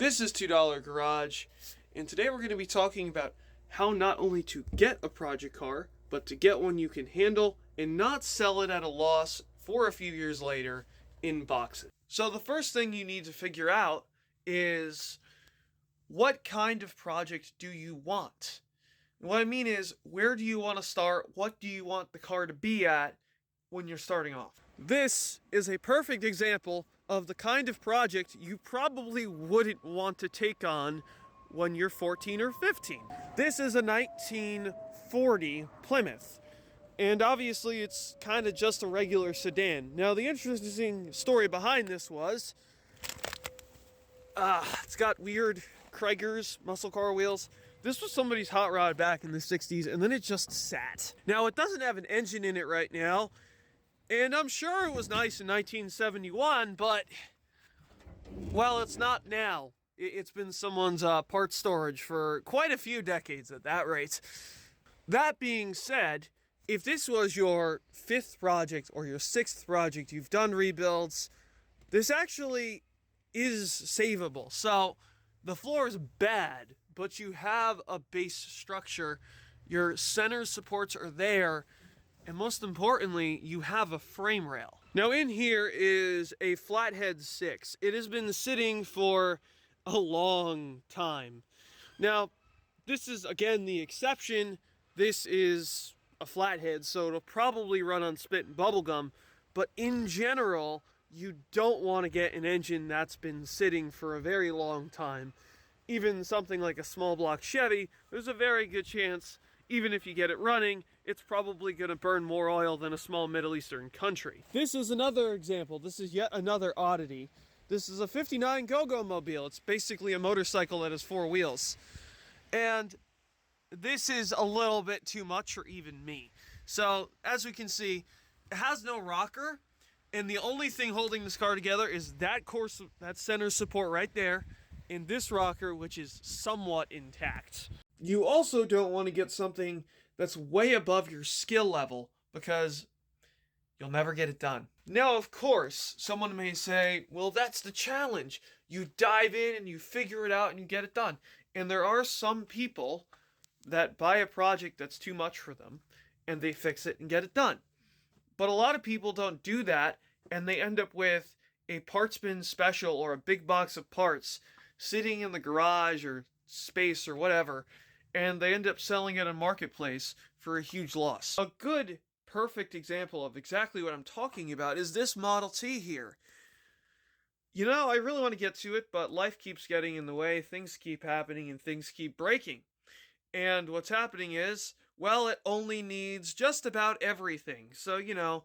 This is $2 Garage, and today we're going to be talking about how not only to get a project car, but to get one you can handle and not sell it at a loss for a few years later in boxes. So the first thing you need to figure out is, what kind of project do you want? And what I mean is, where do you want to start? What do you want the car to be at when you're starting off? This is a perfect example of the kind of project you probably wouldn't want to take on when you're 14 or 15. This is a 1940 Plymouth, and obviously it's kind of just a regular sedan. Now the interesting story behind this was, it's got weird Krieger's muscle car wheels. This was somebody's hot rod back in the 60s, and then it just sat. Now it doesn't have an engine in it right now, and I'm sure it was nice in 1971, but, well, it's not now. It's been someone's part storage for quite a few decades at that rate. That being said, if this was your 5th project or your 6th project, you've done rebuilds, this actually is savable. So the floor is bad, but you have a base structure. Your center supports are there, and most importantly, you have a frame rail. Now in here is a flathead 6. It has been sitting for a long time. Now, this is again the exception. This is a flathead, so it'll probably run on spit and bubblegum, but in general, you don't want to get an engine that's been sitting for a very long time. Even something like a small block Chevy, there's a very good chance, even if you get it running, it's probably going to burn more oil than a small Middle Eastern country. This is another example. This is yet another oddity. This is a 59 Go-Go Mobile. It's basically a motorcycle that has 4 wheels. And this is a little bit too much for even me. So, as we can see, it has no rocker, and the only thing holding this car together is that center support right there, and this rocker, which is somewhat intact. You also don't want to get something that's way above your skill level, because you'll never get it done. Now, of course, someone may say, well, that's the challenge. You dive in and you figure it out and you get it done. And there are some people that buy a project that's too much for them and they fix it and get it done. But a lot of people don't do that, and they end up with a parts bin special or a big box of parts sitting in the garage or space or whatever, and they end up selling it on Marketplace for a huge loss. A good, perfect example of exactly what I'm talking about is this Model T here. You know, I really want to get to it, but life keeps getting in the way, things keep happening, and things keep breaking. And what's happening is, well, it only needs just about everything. So, you know,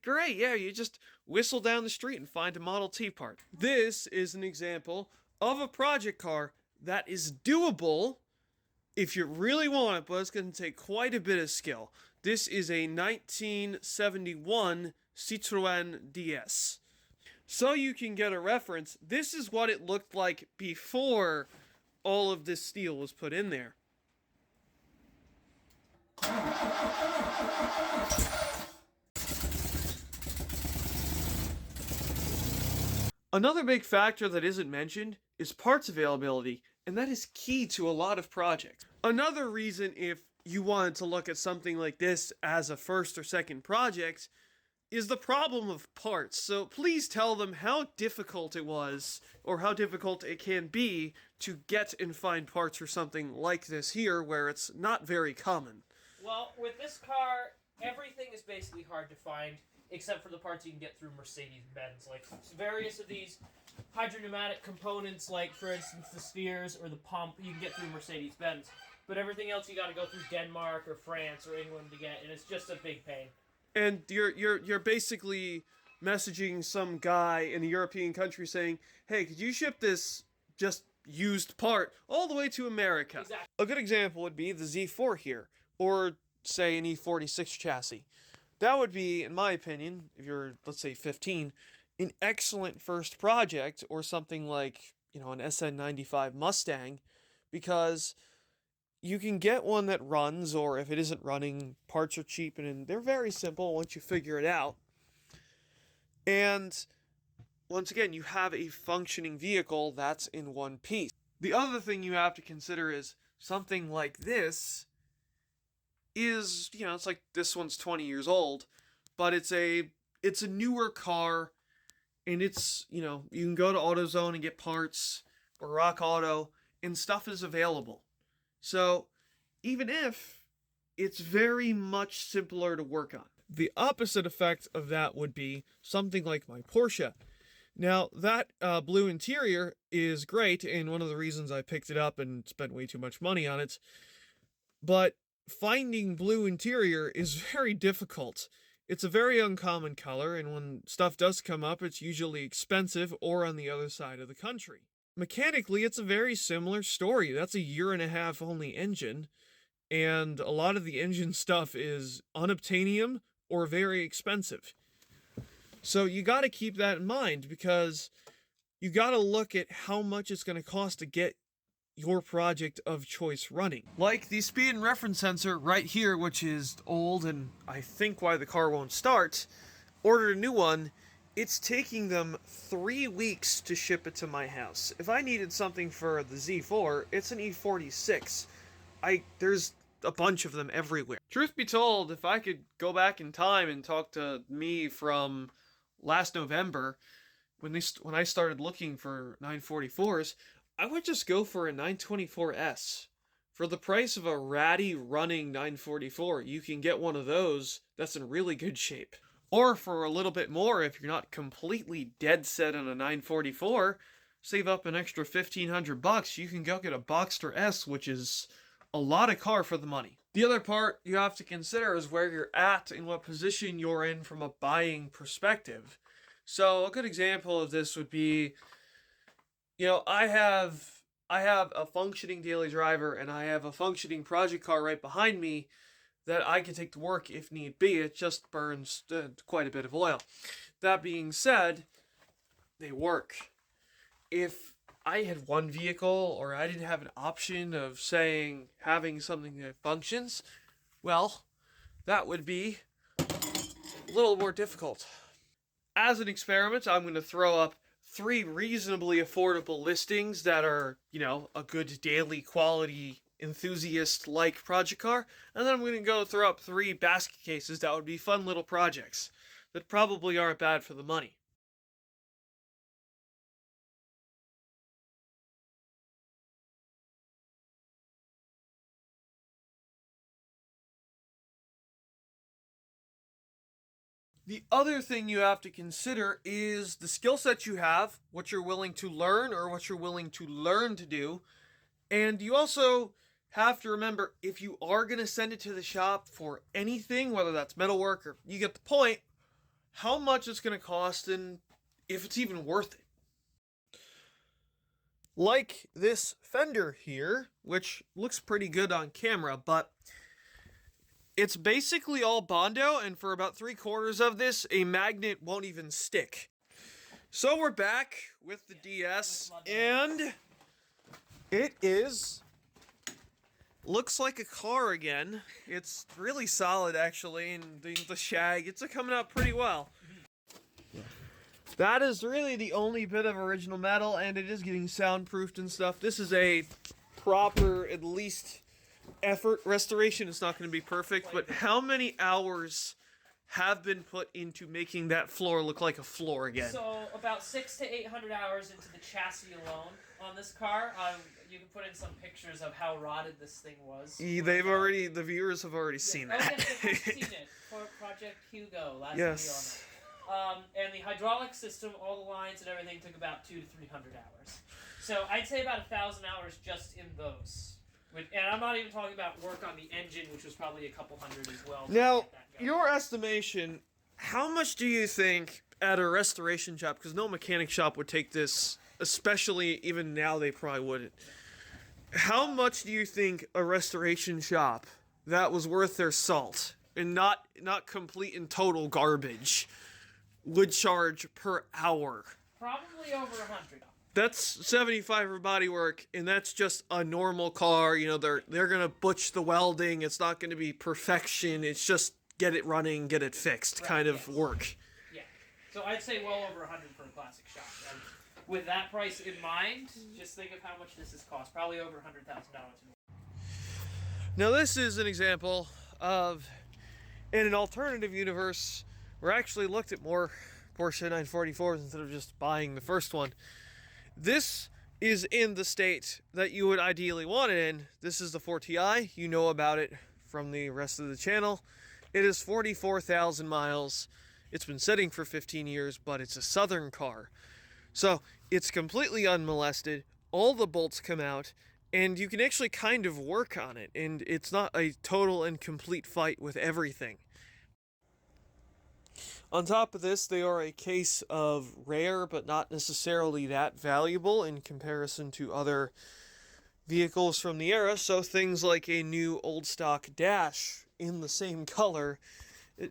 great, yeah, you just whistle down the street and find a Model T part. This is an example of a project car that is doable if you really want it, but it's going to take quite a bit of skill. This is a 1971 Citroën DS. So you can get a reference, this is what it looked like before all of this steel was put in there. Another big factor that isn't mentioned is parts availability, and that is key to a lot of projects. Another reason, if you wanted to look at something like this as a first or second project, is the problem of parts. So please tell them how difficult it was, or how difficult it can be, to get and find parts for something like this here, where it's not very common. Well, with this car, everything is basically hard to find, except for the parts you can get through Mercedes-Benz. Like, various of these hydropneumatic components, like, for instance, the steers or the pump, you can get through Mercedes-Benz. But everything else you gotta go through Denmark or France or England to get, and it's just a big pain. And you're basically messaging some guy in a European country saying, hey, could you ship this just used part all the way to America? Exactly. A good example would be the Z4 here, or say an E46 chassis. That would be, in my opinion, if you're, let's say, 15, an excellent first project, or something like, you know, an SN95 Mustang, because you can get one that runs, or if it isn't running, parts are cheap, and they're very simple once you figure it out. And once again, you have a functioning vehicle that's in one piece. The other thing you have to consider is something like this is, it's like this one's 20 years old, but it's a newer car, and it's, you can go to AutoZone and get parts or Rock Auto, and stuff is available. So even if it's very much simpler to work on. The opposite effect of that would be something like my Porsche. Now, that blue interior is great, and one of the reasons I picked it up and spent way too much money on it, but finding blue interior is very difficult. It's a very uncommon color, and when stuff does come up, it's usually expensive or on the other side of the country. Mechanically, it's a very similar story. That's a 1.5 year only engine, and a lot of the engine stuff is unobtainium or very expensive. So you got to keep that in mind, because you got to look at how much it's going to cost to get your project of choice running. Like the speed and reference sensor right here, which is old and I think why the car won't start. Ordered a new one. It's taking them 3 weeks to ship it to my house. If I needed something for the Z4, it's an E46. There's a bunch of them everywhere. Truth be told, if I could go back in time and talk to me from last November, when I started looking for 944s, I would just go for a 924S. For the price of a ratty running 944, you can get one of those that's in really good shape. Or for a little bit more, if you're not completely dead set on a 944, save up an extra $1,500, you can go get a Boxster S, which is a lot of car for the money. The other part you have to consider is where you're at and what position you're in from a buying perspective. So a good example of this would be, I have a functioning daily driver, and I have a functioning project car right behind me that I can take to work if need be. It just burns quite a bit of oil. That being said, they work. If I had one vehicle, or I didn't have an option of having something that functions, well, that would be a little more difficult. As an experiment, I'm going to throw up 3 reasonably affordable listings that are, a good daily quality enthusiast-like project car, and then I'm going to go throw up 3 basket cases that would be fun little projects that probably aren't bad for the money. The other thing you have to consider is the skill set you have, what you're willing to learn or what you're willing to learn to do. And you also have to remember, if you are going to send it to the shop for anything, whether that's metalwork or you get the point, how much it's going to cost and if it's even worth it. Like this fender here, which looks pretty good on camera, but it's basically all Bondo, and for about 3/4 of this, a magnet won't even stick. So we're back with the DS, and it looks like a car again. It's really solid, actually, and the shag, it's coming out pretty well. That is really the only bit of original metal, and it is getting soundproofed and stuff. This is a proper, at least, effort restoration. It's not going to be perfect, but how many hours have been put into making that floor look like a floor again? So about 600 to 800 hours into the chassis alone on this car. You can put in some pictures of how rotted this thing was. The viewers have already seen that. Yes, they've seen it for Project Hugo last yes. video on it. And the hydraulic system, all the lines and everything, took about 200 to 300 hours. So I'd say about 1,000 hours just in those. And I'm not even talking about work on the engine, which was probably a couple hundred as well. Now, your estimation, how much do you think at a restoration shop, because no mechanic shop would take this, especially even now they probably wouldn't. How much do you think a restoration shop that was worth their salt and not complete and total garbage would charge per hour? Probably over 100. That's $75 for body work, and that's just a normal car. They're gonna butch the welding. It's not gonna be perfection. It's just get it running, get it fixed kind of work. Yeah. So I'd say well over 100 for a classic shop. And with that price in mind, just think of how much this has cost. Probably over $100,000. Now this is an example of, in an alternative universe, where I actually looked at more Porsche 944s instead of just buying the first one. This is in the state that you would ideally want it in. This is the 4Ti. You know about it from the rest of the channel. It is 44,000 miles. It's been sitting for 15 years, but it's a Southern car. So it's completely unmolested. All the bolts come out, and you can actually kind of work on it. And it's not a total and complete fight with everything. On top of this, they are a case of rare, but not necessarily that valuable in comparison to other vehicles from the era. So things like a new old stock dash in the same color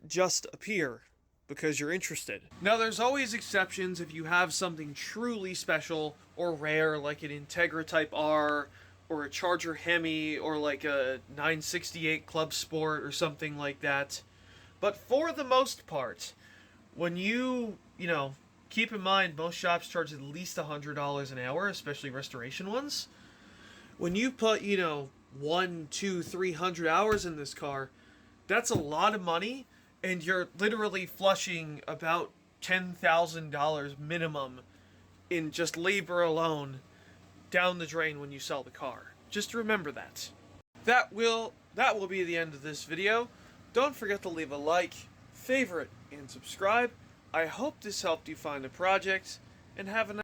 just appear because you're interested. Now, there's always exceptions if you have something truly special or rare, like an Integra Type R, or a Charger Hemi, or like a 968 Club Sport, or something like that. But for the most part, when you keep in mind most shops charge at least $100 an hour, especially restoration ones. When you put, 1, 2, 300 hours in this car, that's a lot of money, and you're literally flushing about $10,000 minimum in just labor alone down the drain when you sell the car. Just remember that. That will be the end of this video. Don't forget to leave a like, favorite, and subscribe. I hope this helped you find a project, and have a nice